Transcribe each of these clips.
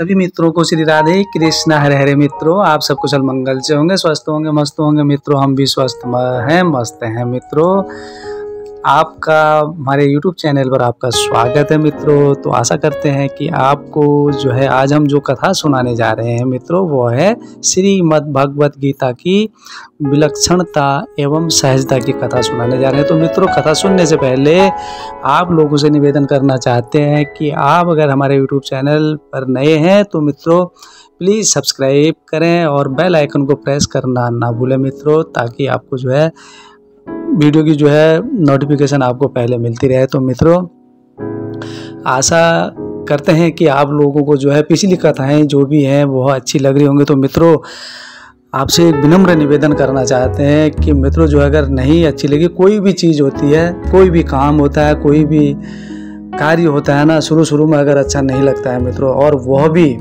सभी मित्रों को श्री राधे कृष्ण हरे हरे। मित्रों, आप सब कुशल मंगल से होंगे, स्वस्थ होंगे, मस्त होंगे। मित्रों, हम भी स्वस्थ हैं, मस्त हैं। मित्रों, आपका हमारे YouTube चैनल पर आपका स्वागत है। मित्रों, तो आशा करते हैं कि आपको जो है आज हम जो कथा सुनाने जा रहे हैं मित्रों, वो है श्रीमद् भगवत गीता की विलक्षणता एवं सहजता की कथा सुनाने जा रहे हैं। तो मित्रों, कथा सुनने से पहले आप लोगों से निवेदन करना चाहते हैं कि आप अगर हमारे YouTube चैनल पर नए हैं तो मित्रों प्लीज़ सब्सक्राइब करें और बेल आइकन को प्रेस करना ना भूलें मित्रों, ताकि आपको जो है वीडियो की जो है नोटिफिकेशन आपको पहले मिलती रहे। तो मित्रों, आशा करते हैं कि आप लोगों को जो है पिछली कथाएं जो भी हैं वो अच्छी लग रही होंगी। तो मित्रों, आपसे एक विनम्र निवेदन करना चाहते हैं कि मित्रों जो अगर नहीं अच्छी लगी, कोई भी चीज़ होती है, कोई भी काम होता है, कोई भी कार्य होता है ना, शुरू में अगर अच्छा नहीं लगता है मित्रों, और वह भी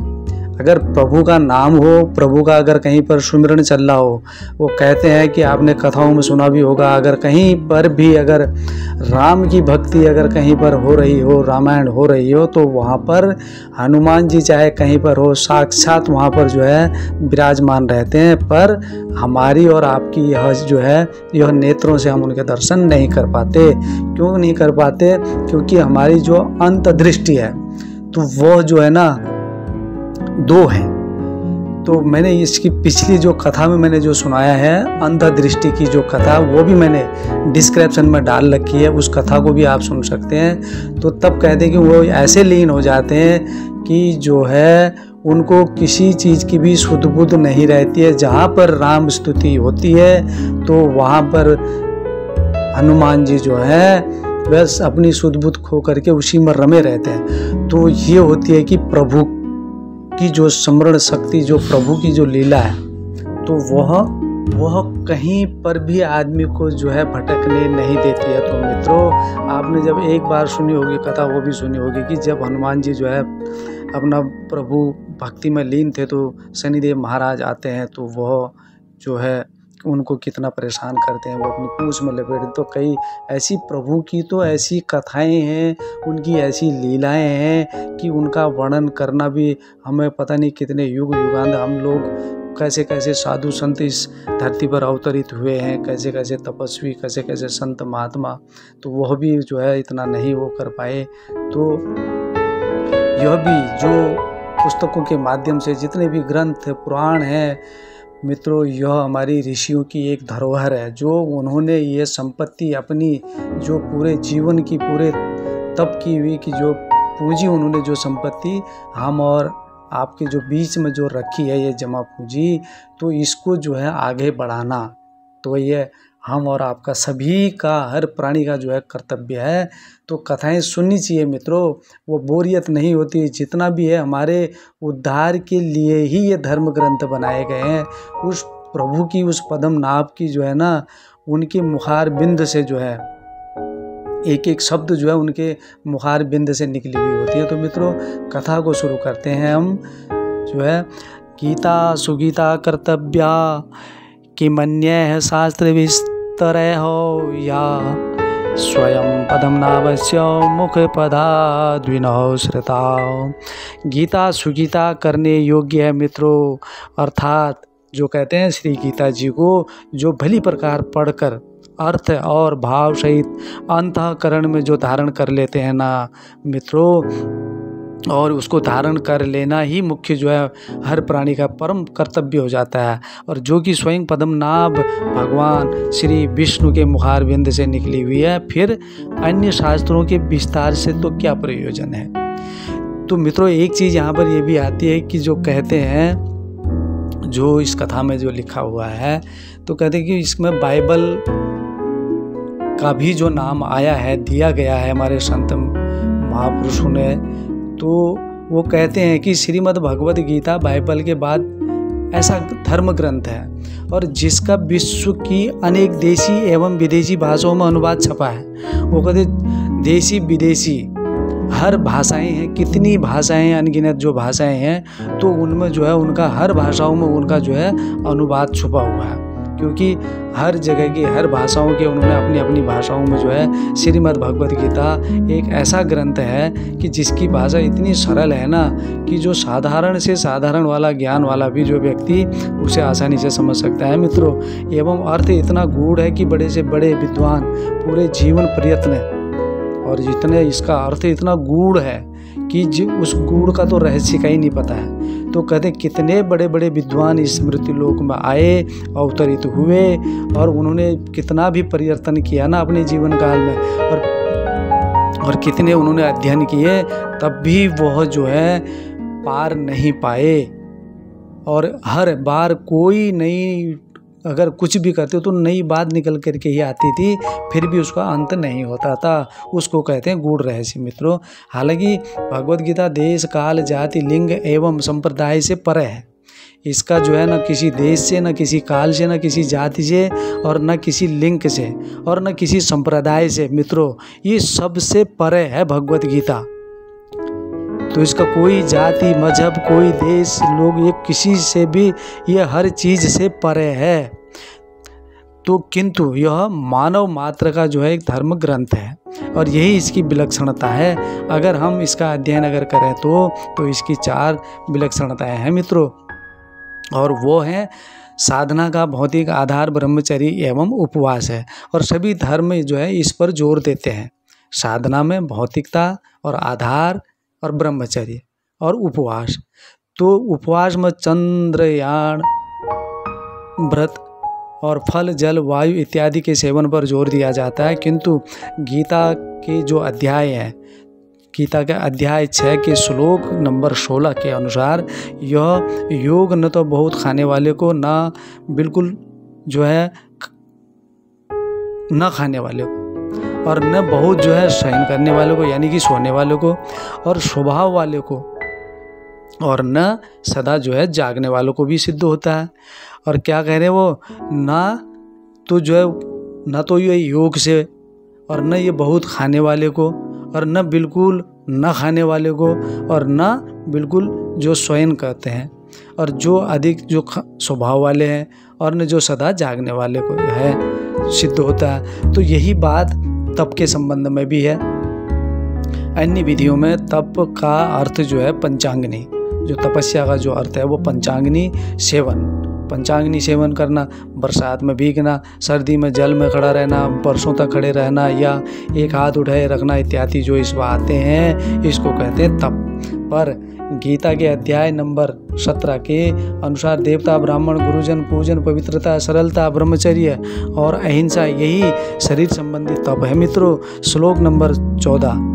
अगर प्रभु का नाम हो, प्रभु का अगर कहीं पर सुमिरन चल रहा हो, वो कहते हैं कि आपने कथाओं में सुना भी होगा, अगर कहीं पर भी अगर राम की भक्ति अगर कहीं पर हो रही हो, रामायण हो रही हो, तो वहाँ पर हनुमान जी चाहे कहीं पर हो, साक्षात वहाँ पर जो है विराजमान रहते हैं। पर हमारी और आपकी यह जो है यह नेत्रों से हम उनके दर्शन नहीं कर पाते। क्यों नहीं कर पाते? क्योंकि हमारी जो अंतर्दृष्टि है तो वह जो है ना दो है। तो मैंने इसकी पिछली जो कथा में मैंने जो सुनाया है अंतर्दृष्टि की जो कथा, वो भी मैंने डिस्क्रिप्शन में डाल रखी है, उस कथा को भी आप सुन सकते हैं। तो तब कहते हैं कि वो ऐसे लीन हो जाते हैं कि जो है उनको किसी चीज़ की भी सुध बुध नहीं रहती है। जहाँ पर राम स्तुति होती है तो वहाँ पर हनुमान जी जो है बस अपनी सुध बुध खो करके उसी में रमे रहते हैं। तो ये होती है कि प्रभु की जो स्मरण शक्ति, जो प्रभु की जो लीला है, तो वह कहीं पर भी आदमी को जो है भटकने नहीं देती है। तो मित्रों, आपने जब एक बार सुनी होगी कथा, वो भी सुनी होगी कि जब हनुमान जी जो है अपना प्रभु भक्ति में लीन थे तो शनिदेव महाराज आते हैं, तो वह जो है उनको कितना परेशान करते हैं, वो अपनी पूंछ में लपेटते। तो कई ऐसी प्रभु की तो ऐसी कथाएं हैं, उनकी ऐसी लीलाएं हैं कि उनका वर्णन करना भी हमें पता नहीं कितने युगांत हम लोग कैसे कैसे साधु संत इस धरती पर अवतरित हुए हैं, कैसे कैसे तपस्वी, कैसे कैसे संत महात्मा, तो वह भी जो है इतना नहीं वो कर पाए। तो यह भी जो पुस्तकों के माध्यम से जितने भी ग्रंथ पुराण हैं मित्रों, यह हमारी ऋषियों की एक धरोहर है, जो उन्होंने ये संपत्ति अपनी जो पूरे जीवन की पूरे तप की हुई की जो पूंजी, उन्होंने जो संपत्ति हम और आपके जो बीच में जो रखी है ये जमा पूंजी, तो इसको जो है आगे बढ़ाना तो ये हम और आपका सभी का, हर प्राणी का जो है कर्तव्य है। तो कथाएं सुननी चाहिए मित्रों, वो बोरियत नहीं होती। जितना भी है हमारे उद्धार के लिए ही ये धर्म ग्रंथ बनाए गए हैं। उस प्रभु की उस पद्म नाभ की जो है ना, उनके मुखार बिंद से जो है एक एक शब्द जो है उनके मुखार बिंद से निकली हुई होती है। तो मित्रों, कथा को शुरू करते हैं हम। जो है गीता सुगीता कर्तव्या कि मन्यः शास्त्र विस्तरय हो या स्वयं पदम नावस्य मुख पदाद्विनौ श्रुता। गीता सुगीता करने योग्य है मित्रों, अर्थात जो कहते हैं श्री गीता जी को जो भली प्रकार पढ़कर अर्थ और भाव सहित अंतःकरण में जो धारण कर लेते हैं ना मित्रों, और उसको धारण कर लेना ही मुख्य जो है हर प्राणी का परम कर्तव्य हो जाता है। और जो कि स्वयं पद्म नाभ भगवान श्री विष्णु के मुखारबिंद से निकली हुई है, फिर अन्य शास्त्रों के विस्तार से तो क्या प्रयोजन है। तो मित्रों, एक चीज़ यहाँ पर ये भी आती है कि जो कहते हैं, जो इस कथा में जो लिखा हुआ है, तो कहते हैं कि इसमें बाइबल का भी जो नाम आया है, दिया गया है हमारे संत महापुरुषों ने। तो वो कहते हैं कि श्रीमद् भगवत गीता बाइबल के बाद ऐसा धर्म ग्रंथ है और जिसका विश्व की अनेक देशी एवं विदेशी भाषाओं में अनुवाद छपा है। वो कहते देशी विदेशी हर भाषाएं हैं, कितनी भाषाएं, अनगिनत जो भाषाएं हैं, तो उनमें जो है उनका हर भाषाओं में उनका जो है अनुवाद छुपा हुआ है। क्योंकि हर जगह की हर भाषाओं के उन्होंने अपनी अपनी भाषाओं में जो है श्रीमद् भगवद गीता एक ऐसा ग्रंथ है कि जिसकी भाषा इतनी सरल है ना कि जो साधारण से साधारण वाला ज्ञान वाला भी जो व्यक्ति उसे आसानी से समझ सकता है मित्रों। एवं अर्थ इतना गूढ़ है कि बड़े से बड़े विद्वान पूरे जीवन प्रयत्न और जितने इसका अर्थ इतना गूढ़ है कि उस गूढ़ का तो रहस्य का ही नहीं पता है। तो कहते कितने बड़े बड़े विद्वान इस मृत्यु लोक में आए, अवतरित हुए और उन्होंने कितना भी परिवर्तन किया ना अपने जीवन काल में, और कितने उन्होंने अध्ययन किए, तब भी वह जो है पार नहीं पाए। और हर बार कोई नई अगर कुछ भी करते हो तो नई बात निकल करके ही आती थी, फिर भी उसका अंत नहीं होता था। उसको कहते हैं गूढ़ रहस्य मित्रों। हालांकि भगवद गीता देश काल जाति लिंग एवं संप्रदाय से परे है। इसका जो है न किसी देश से, न किसी काल से, न किसी जाति से, और न किसी लिंग से, और न किसी संप्रदाय से मित्रों, ये सबसे परे है भगवद गीता। तो इसका कोई जाति मजहब, कोई देश, लोग, ये किसी से भी, ये हर चीज़ से परे है। तो किंतु यह मानव मात्र का जो है एक धर्म ग्रंथ है, और यही इसकी विलक्षणता है। अगर हम इसका अध्ययन अगर करें तो इसकी 4 विलक्षणताएं हैं मित्रों, और वो है साधना का भौतिक आधार ब्रह्मचर्य एवं उपवास है। और सभी धर्म जो है इस पर जोर देते हैं, साधना में भौतिकता और आधार और ब्रह्मचर्य और उपवास। तो उपवास में चंद्रयान व्रत और फल जल वायु इत्यादि के सेवन पर जोर दिया जाता है। किंतु गीता के जो अध्याय हैं, गीता के अध्याय 6 के श्लोक नंबर 16 के अनुसार यह योग न तो बहुत खाने वाले को, ना बिल्कुल जो है न खाने वाले को, और न बहुत जो है शयन करने वाले को यानी कि सोने वाले को, और स्वभाव वाले को, और न सदा जो है जागने वालों को भी सिद्ध होता है। और क्या कह रहे हैं वो, ना तो जो है न तो ये योग से, और न ये बहुत खाने वाले को, और न बिल्कुल न खाने वाले को, और न बिल्कुल जो स्वयं करते हैं, और जो अधिक जो स्वभाव वाले हैं, और न जो सदा जागने वाले को है सिद्ध होता है। तो यही बात तप के संबंध में भी है। अन्य विधियों में तप का अर्थ जो है पंचांगनी, जो तपस्या का जो अर्थ है वो पंचांगनी सेवन, पंचांगनी सेवन करना, बरसात में भीगना, सर्दी में जल में खड़ा रहना, बरसों तक खड़े रहना, या एक हाथ उठाए रखना इत्यादि जो इस बातें हैं, इसको कहते हैं तप। पर गीता के अध्याय नंबर 17 के अनुसार देवता, ब्राह्मण, गुरुजन, पूजन, पवित्रता, सरलता, ब्रह्मचर्य और अहिंसा, यही शरीर संबंधी तप है मित्रों। श्लोक नंबर 14,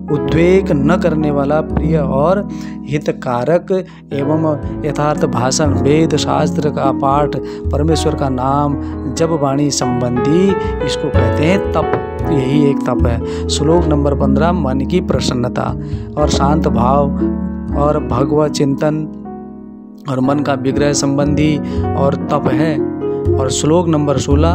उद्वेग न करने वाला, प्रिय और हितकारक एवं यथार्थ भाषण, वेद शास्त्र का पाठ, परमेश्वर का नाम, जप वाणी संबंधी, इसको कहते हैं तप। यही एक तप है। श्लोक नंबर 15, मन की प्रसन्नता और शांत भाव और भगवत चिंतन और मन का विग्रह संबंधी और तप है। और श्लोक नंबर 16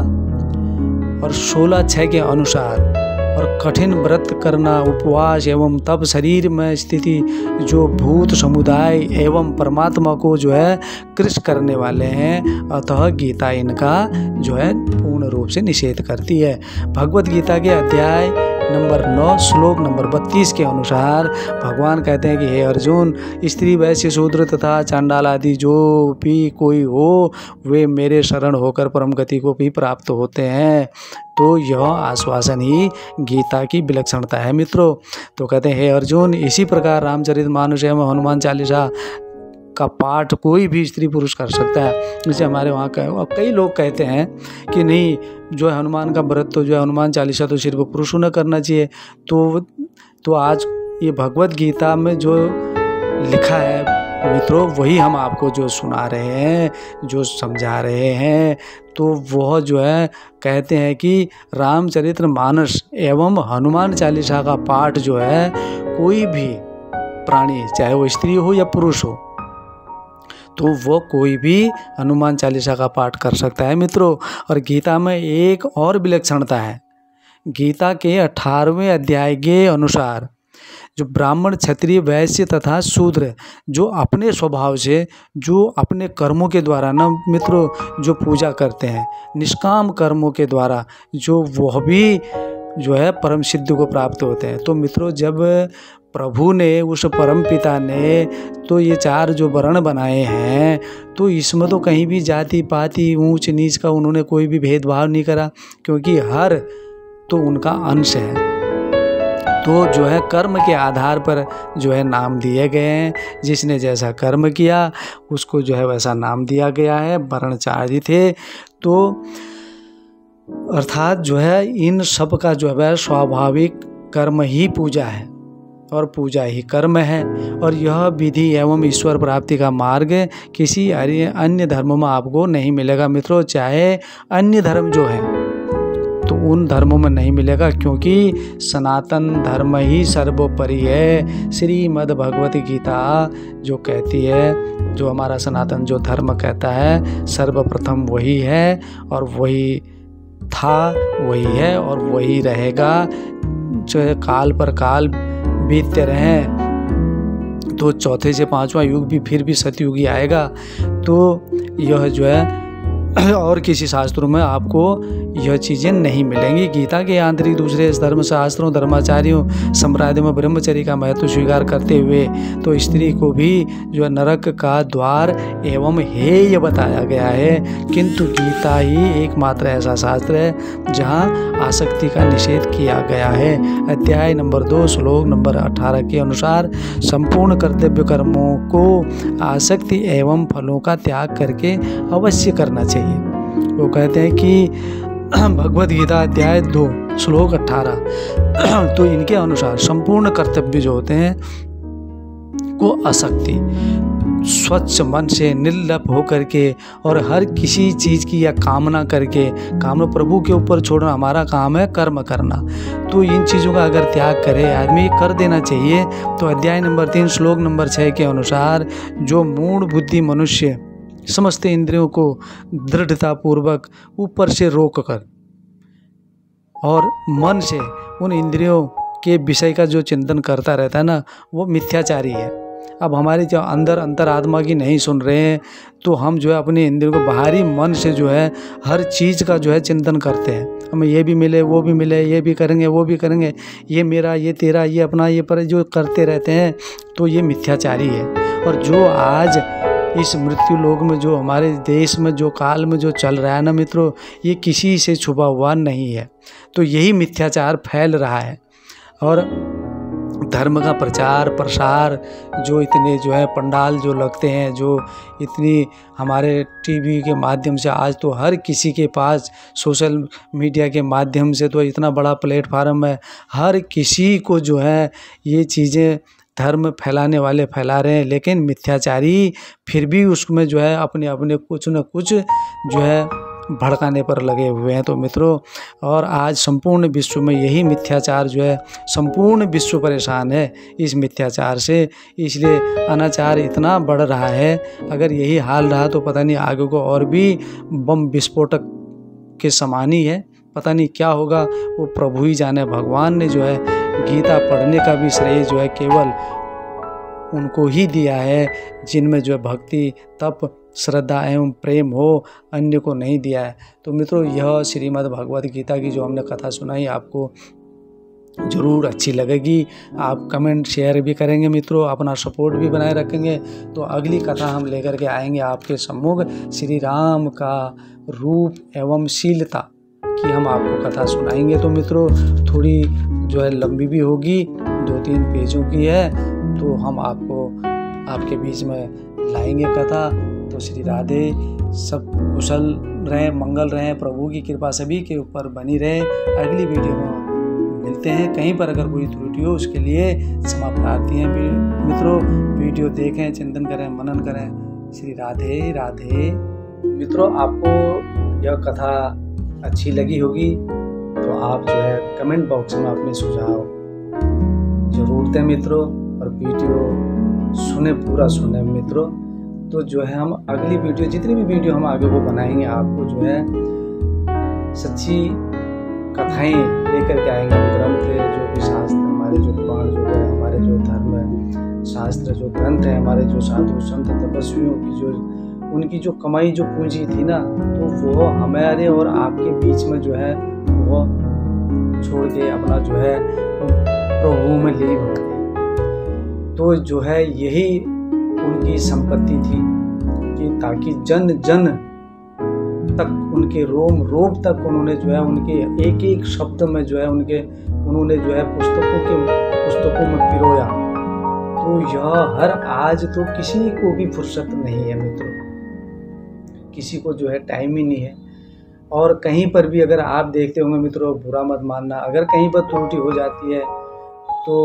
और 16:6 के अनुसार और कठिन व्रत करना, उपवास एवं तप, शरीर में स्थिति जो भूत समुदाय एवं परमात्मा को जो है कृष्ण करने वाले हैं, अतः गीता इनका जो है पूर्ण रूप से निषेध करती है। भगवत गीता के अध्याय नंबर 9 श्लोक नंबर 32 के अनुसार भगवान कहते हैं कि हे अर्जुन, स्त्री, वैश्य, शूद्र तथा चांडाल आदि जो भी कोई हो, वे मेरे शरण होकर परम गति को भी प्राप्त होते हैं। तो यह आश्वासन ही गीता की विलक्षणता है मित्रों। तो कहते हैं हे अर्जुन, इसी प्रकार रामचरितमानस एवं हनुमान चालीसा का पाठ कोई भी स्त्री पुरुष कर सकता है। जैसे हमारे वहाँ का अब कई लोग कहते हैं कि नहीं, जो है हनुमान का व्रत तो जो है हनुमान चालीसा तो सिर्फ पुरुषों ने करना चाहिए। तो आज ये भगवत गीता में जो लिखा है मित्रों, वही हम आपको जो सुना रहे हैं, जो समझा रहे हैं। तो वह जो है कहते हैं कि रामचरितमानस एवं हनुमान चालीसा का पाठ जो है कोई भी प्राणी, चाहे वो स्त्री हो या पुरुष हो, तो वो कोई भी हनुमान चालीसा का पाठ कर सकता है मित्रों। और गीता में एक और विलक्षणता है। गीता के 18वें अध्याय के अनुसार जो ब्राह्मण, क्षत्रिय, वैश्य तथा शूद्र जो अपने स्वभाव से, जो अपने कर्मों के द्वारा ना मित्रों जो पूजा करते हैं, निष्काम कर्मों के द्वारा, जो वह भी जो है परम सिद्धि को प्राप्त होते हैं। तो मित्रों जब प्रभु ने, उस परम पिता ने तो ये 4 जो वर्ण बनाए हैं, तो इसमें तो कहीं भी जाति पाति ऊंच नीच का उन्होंने कोई भी भेदभाव नहीं करा, क्योंकि हर तो उनका अंश है। तो जो है कर्म के आधार पर जो है नाम दिए गए हैं, जिसने जैसा कर्म किया उसको जो है वैसा नाम दिया गया है। वर्ण 4 ही थे, तो अर्थात जो है इन सब का जो है स्वाभाविक कर्म ही पूजा है और पूजा ही कर्म है। और यह विधि एवं ईश्वर प्राप्ति का मार्ग किसी अन्य धर्म में आपको नहीं मिलेगा मित्रों। चाहे अन्य धर्म जो है तो उन धर्मों में नहीं मिलेगा, क्योंकि सनातन धर्म ही सर्वोपरि है। श्रीमद् भगवत गीता जो कहती है, जो हमारा सनातन जो धर्म कहता है, सर्वप्रथम वही है और वही था, वही है और वही रहेगा। जो है काल पर काल बीतते रहें तो चौथे से 5वां युग भी फिर भी सतयुग ही आएगा। तो यह जो है और किसी शास्त्रों में आपको यह चीज़ें नहीं मिलेंगी। गीता के आंतरिक दूसरे धर्मशास्त्रों, धर्माचार्यों, संप्रदायों में ब्रह्मचर्य का महत्व स्वीकार करते हुए तो स्त्री को भी जो है नरक का द्वार एवं हेय बताया गया है। किंतु गीता ही एकमात्र ऐसा शास्त्र है जहाँ आसक्ति का निषेध किया गया है। अध्याय नंबर 2 श्लोक नंबर 18 के अनुसार संपूर्ण कर्तव्य कर्मों को आसक्ति एवं फलों का त्याग करके अवश्य करना चाहिए। वो कहते हैं कि भगवद गीता अध्याय 2 श्लोक 18 तो इनके अनुसार संपूर्ण कर्तव्य जो होते हैं को आसक्ति, स्वच्छ मन से निर्लिप्त होकर के और हर किसी चीज़ की या कामना करके, कामना प्रभु के ऊपर छोड़ना हमारा काम है, कर्म करना। तो इन चीज़ों का अगर त्याग करे आदमी, कर देना चाहिए। तो अध्याय नंबर 3 श्लोक नंबर 6 के अनुसार जो मूढ़ बुद्धि मनुष्य समस्त इंद्रियों को दृढ़तापूर्वक ऊपर से रोक कर और मन से उन इंद्रियों के विषय का जो चिंतन करता रहता है ना, वो मिथ्याचारी है। अब हमारे जो अंतरात्मा की नहीं सुन रहे हैं, तो हम जो है अपने इंद्रियों को बाहरी मन से जो है हर चीज़ का जो है चिंतन करते हैं। हमें ये भी मिले, वो भी मिले, ये भी करेंगे, वो भी करेंगे, ये मेरा, ये तेरा, ये अपना, ये पर जो करते रहते हैं, तो ये मिथ्याचारी है। और जो आज इस मृत्यु लोक में, जो हमारे देश में, जो काल में जो चल रहा है ना मित्रों, ये किसी से छुपा हुआ नहीं है। तो यही मिथ्याचार फैल रहा है। और धर्म का प्रचार प्रसार जो इतने जो है पंडाल जो लगते हैं, जो इतनी हमारे टीवी के माध्यम से आज तो हर किसी के पास सोशल मीडिया के माध्यम से तो इतना बड़ा प्लेटफार्म है, हर किसी को जो है ये चीज़ें धर्म फैलाने वाले फैला रहे हैं। लेकिन मिथ्याचारी फिर भी उसमें जो है अपने अपने कुछ न कुछ जो है भड़काने पर लगे हुए हैं। तो मित्रों, और आज संपूर्ण विश्व में यही मिथ्याचार जो है, संपूर्ण विश्व परेशान है इस मिथ्याचार से। इसलिए अनाचार इतना बढ़ रहा है। अगर यही हाल रहा तो पता नहीं आगे को और भी बम विस्फोटक के समान ही है, पता नहीं क्या होगा, वो प्रभु ही जाने। भगवान ने जो है गीता पढ़ने का भी श्रेय जो है केवल उनको ही दिया है जिनमें जो है भक्ति, तप, श्रद्धा एवं प्रेम हो, अन्य को नहीं दिया है। तो मित्रों, यह श्रीमद् भगवद गीता की जो हमने कथा सुनाई आपको ज़रूर अच्छी लगेगी। आप कमेंट शेयर भी करेंगे मित्रों, अपना सपोर्ट भी बनाए रखेंगे। तो अगली कथा हम लेकर के आएंगे आपके सम्मुख, श्री राम का रूप एवं शीलता की हम आपको कथा सुनाएंगे। तो मित्रों, थोड़ी जो है लंबी भी होगी, 2-3 पेजों की है, तो हम आपको आपके बीच में लाएंगे कथा। तो श्री राधे, सब कुशल रहें, मंगल रहें, प्रभु की कृपा सभी के ऊपर बनी रहे। अगली वीडियो में मिलते हैं। कहीं पर अगर कोई त्रुटि हो उसके लिए क्षमा प्रार्थी हैं मित्रों। वीडियो देखें, चिंतन करें, मनन करें। श्री राधे राधे। मित्रों, आपको यह कथा अच्छी लगी होगी तो आप जो है कमेंट बॉक्स में अपने सुझाव जरूर दें मित्रों, और वीडियो सुने, पूरा सुने मित्रों। तो जो है हम अगली वीडियो, जितनी भी वीडियो हम आगे वो बनाएंगे, आपको जो है सच्ची कथाएं लेकर के आएंगे। हम ग्रंथ, जो भी शास्त्र हमारे, जो पुराण जो है हमारे हमारे जो धर्म शास्त्र जो ग्रंथ है, हमारे जो साधु संत तपस्वियों की जो उनकी जो कमाई जो पूंजी थी ना, तो वो हमारे और आपके बीच में जो है वो छोड़ के अपना जो है प्रभु में लीन हो गए। तो जो है यही उनकी संपत्ति थी कि ताकि जन जन तक उनके रोम रोम तक उन्होंने जो है उनके एक एक शब्द में जो है उन्होंने जो है पुस्तकों में पिरोया। तो यह हर आज तो किसी को भी फुर्सत नहीं है मित्रों, किसी को जो है टाइम ही नहीं है। और कहीं पर भी अगर आप देखते होंगे मित्रों, बुरा मत मानना, अगर कहीं पर त्रुटि हो जाती है तो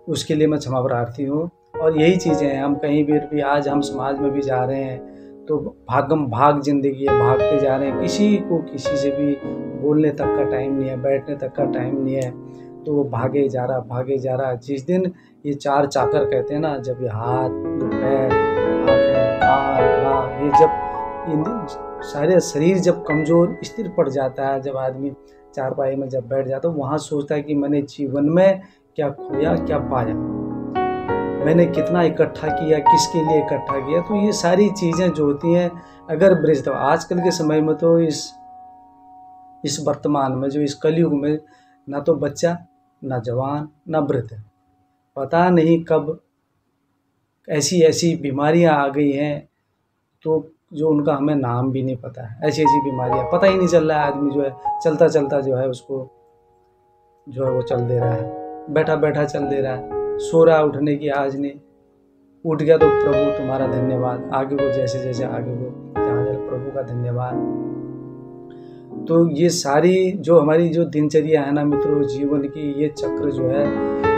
उसके लिए मैं क्षमा प्रार्थी हूँ। और यही चीज़ें हैं, हम कहीं भी आज हम समाज में भी जा रहे हैं तो भागम भाग जिंदगी है, भागते जा रहे हैं, किसी को किसी से भी बोलने तक का टाइम नहीं है, बैठने तक का टाइम नहीं है, तो वो भागे जा रहा। जिस दिन ये चार चाकर कहते हैं ना, जब ये हाथ पैर आँखें कान नाक, ये जब सारे शरीर जब कमज़ोर स्थिर पड़ जाता है, जब आदमी चारपाई में जब बैठ जाता है, वहाँ सोचता है कि मैंने जीवन में क्या खोया क्या पाया, मैंने कितना इकट्ठा किया, किसके लिए इकट्ठा किया। तो ये सारी चीज़ें जो होती हैं, अगर बृहस्पति आजकल के समय में तो इस वर्तमान में जो इस कलयुग में ना तो बच्चा ना जवान ना वृद्ध, पता नहीं कब ऐसी बीमारियां आ गई हैं तो जो उनका हमें नाम भी नहीं पता है। ऐसी बीमारियां पता ही नहीं चल रहा है, आदमी जो है चलता चलता जो है उसको जो है वो चल दे रहा है, बैठा बैठा चल दे रहा है, सो रहा उठने की आज नहीं, उठ गया तो प्रभु तुम्हारा धन्यवाद, आगे को जैसे जैसे आगे को जहाँ जाए प्रभु का धन्यवाद। तो ये सारी जो हमारी जो दिनचर्या है ना मित्रों, जीवन की ये चक्र जो है,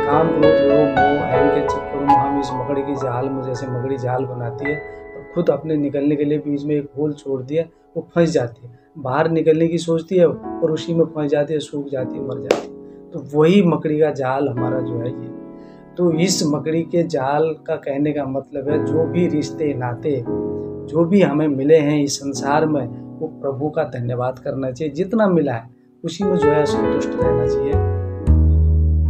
काम क्रोध लोभ मोह अहम के चक्कर में हम इस मकड़ी की जाल में, जैसे मकड़ी जाल बनाती है और खुद अपने निकलने के लिए बीच में एक होल छोड़ दिया, वो फंस जाती है, बाहर निकलने की सोचती है और उसी में फंस जाती है, सूख जाती है, मर जाती है। तो वही मकड़ी का जाल हमारा जो है ये। तो इस मकड़ी के जाल का कहने का मतलब है, जो भी रिश्ते नाते जो भी हमें मिले हैं इस संसार में, वो प्रभु का धन्यवाद करना चाहिए, जितना मिला है उसी में जो है संतुष्ट रहना चाहिए।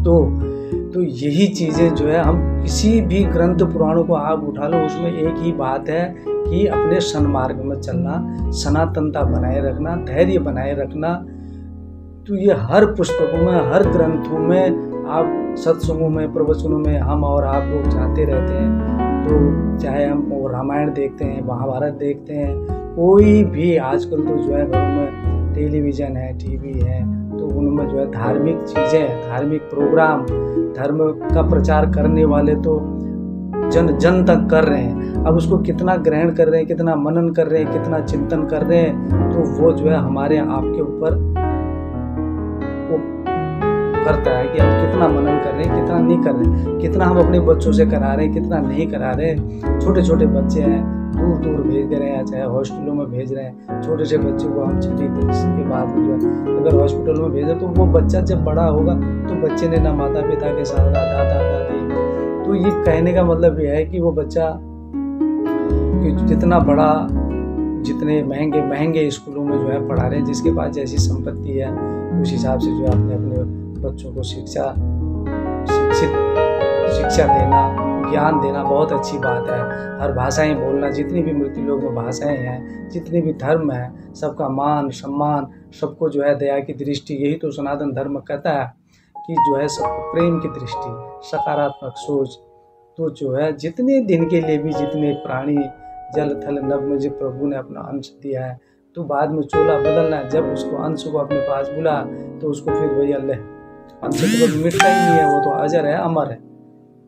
तो यही चीज़ें जो है, हम किसी भी ग्रंथ पुराणों को आप उठा लो, उसमें एक ही बात है कि अपने सन्मार्ग में चलना, सनातनता बनाए रखना, धैर्य बनाए रखना। तो ये हर पुस्तकों में, हर ग्रंथों में, आप सत्संगों में, प्रवचनों में हम और आप लोग जाते रहते हैं। तो चाहे हम रामायण देखते हैं, महाभारत देखते हैं, कोई भी आजकल तो जो है घरों में टेलीविज़न है, टीवी है, तो उनमें जो है धार्मिक चीज़ें, धार्मिक प्रोग्राम, धर्म का प्रचार करने वाले तो जन जन तक कर रहे हैं। अब उसको कितना ग्रहण कर रहे हैं, कितना मनन कर रहे हैं, कितना चिंतन कर रहे हैं, तो वो जो है हमारे आपके ऊपर करता है कि हम कितना मनन कर रहे हैं, कितना नहीं कर रहे हैं, कितना हम अपने बच्चों से करा रहे हैं, कितना नहीं करा रहे हैं। छोटे छोटे बच्चे हैं, दूर दूर भेज दे रहे हैं, चाहे हॉस्पिटलों में भेज रहे हैं, छोटे से बच्चे को हम छठी के बाद जो है अगर हॉस्पिटल में भेजें तो वो बच्चा जब बड़ा होगा तो बच्चे ने ना माता पिता के साथ, ना दादा दादी, तो ये कहने का मतलब ये है कि वो बच्चा जितना बड़ा, जितने महंगे महंगे स्कूलों में जो है पढ़ा रहे हैं, जिसके पास जैसी संपत्ति है उस हिसाब से जो है अपने बच्चों को शिक्षा देना, ज्ञान देना बहुत अच्छी बात है। हर भाषाएं बोलना, जितनी भी मृत्यु लोग में भाषाएं हैं, जितने भी धर्म हैं, सबका मान सम्मान, सबको जो है दया की दृष्टि, यही तो सनातन धर्म कहता है कि जो है सबको प्रेम की दृष्टि, सकारात्मक सोच। तो जो है जितने दिन के लिए भी जितने प्राणी जल थल नभ में जो प्रभु ने अपना अंश दिया है, तो बाद में चोला बदलना है। जब उसको अंश को अपने पास बुला तो उसको फिर वही अल्लाह, अंश तो कभी मिटता ही नहीं है, वो तो अजर है, अमर है।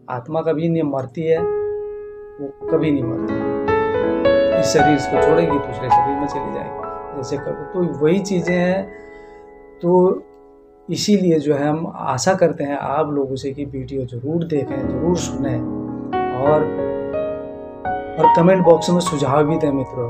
आत्मा कभी नहीं मरती है, वो कभी नहीं मरती, इस शरीर को छोड़ेगी दूसरे शरीर में चली जाएगी, जैसे कभी। तो वही चीज़ें हैं। तो इसीलिए जो है हम आशा करते हैं आप लोगों से कि वीडियो ज़रूर देखें, ज़रूर सुनें और कमेंट बॉक्स में सुझाव भी दें मित्रों।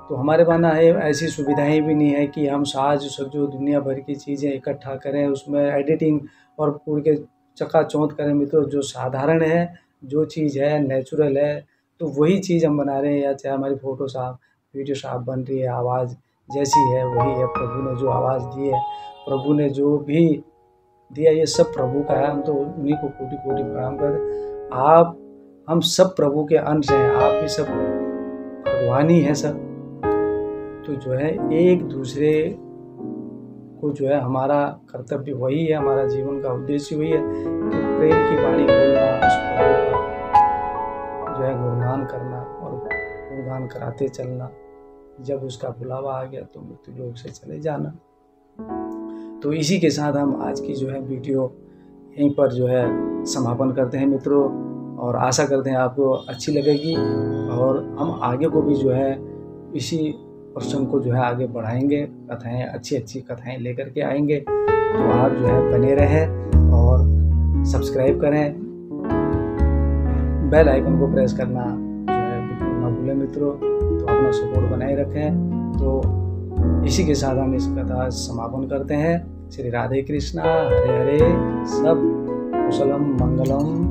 तो हमारे पास है ऐसी सुविधाएं भी नहीं है कि हम साज जो दुनिया भर की चीज़ें इकट्ठा करें, उसमें एडिटिंग और पूरे के चकाचौंध करें मित्रों। जो साधारण है, जो चीज़ है नेचुरल है, तो वही चीज़ हम बना रहे हैं। या चाहे हमारी फ़ोटो साफ, वीडियो साफ बन रही है, आवाज़ जैसी है वही है। प्रभु ने जो आवाज़ दी है, प्रभु ने जो भी दिया ये सब प्रभु का है, हम तो उन्हीं को कोटि कोटि प्रणाम करते। आप हम सब प्रभु के अंश हैं, आप भी सब भगवान ही हैं सब। तो जो है एक दूसरे को जो है हमारा कर्तव्य वही है, हमारा जीवन का उद्देश्य वही है कि प्रेम की वाणी बोलना, उस प्रभु का जो है गुणगान करना और गुणगान कराते चलना। जब उसका बुलावा आ गया तो मृत्यु लोक से चले जाना। तो इसी के साथ हम आज की जो है वीडियो यहीं पर जो है समापन करते हैं मित्रों, और आशा करते हैं आपको अच्छी लगेगी। और हम आगे को भी जो है इसी प्रसंग को जो है आगे बढ़ाएंगे, कथाएं अच्छी अच्छी कथाएं लेकर के आएंगे। तो आप जो है बने रहें और सब्सक्राइब करें, बेल आइकन को प्रेस करना जो है बिल्कुल ना भूलें मित्रों। तो अपना सपोर्ट बनाए रखें। तो इसी के साथ हम इस कथा समापन करते हैं। श्री राधे कृष्णा, हरे हरे, सब कुशलम मंगलम।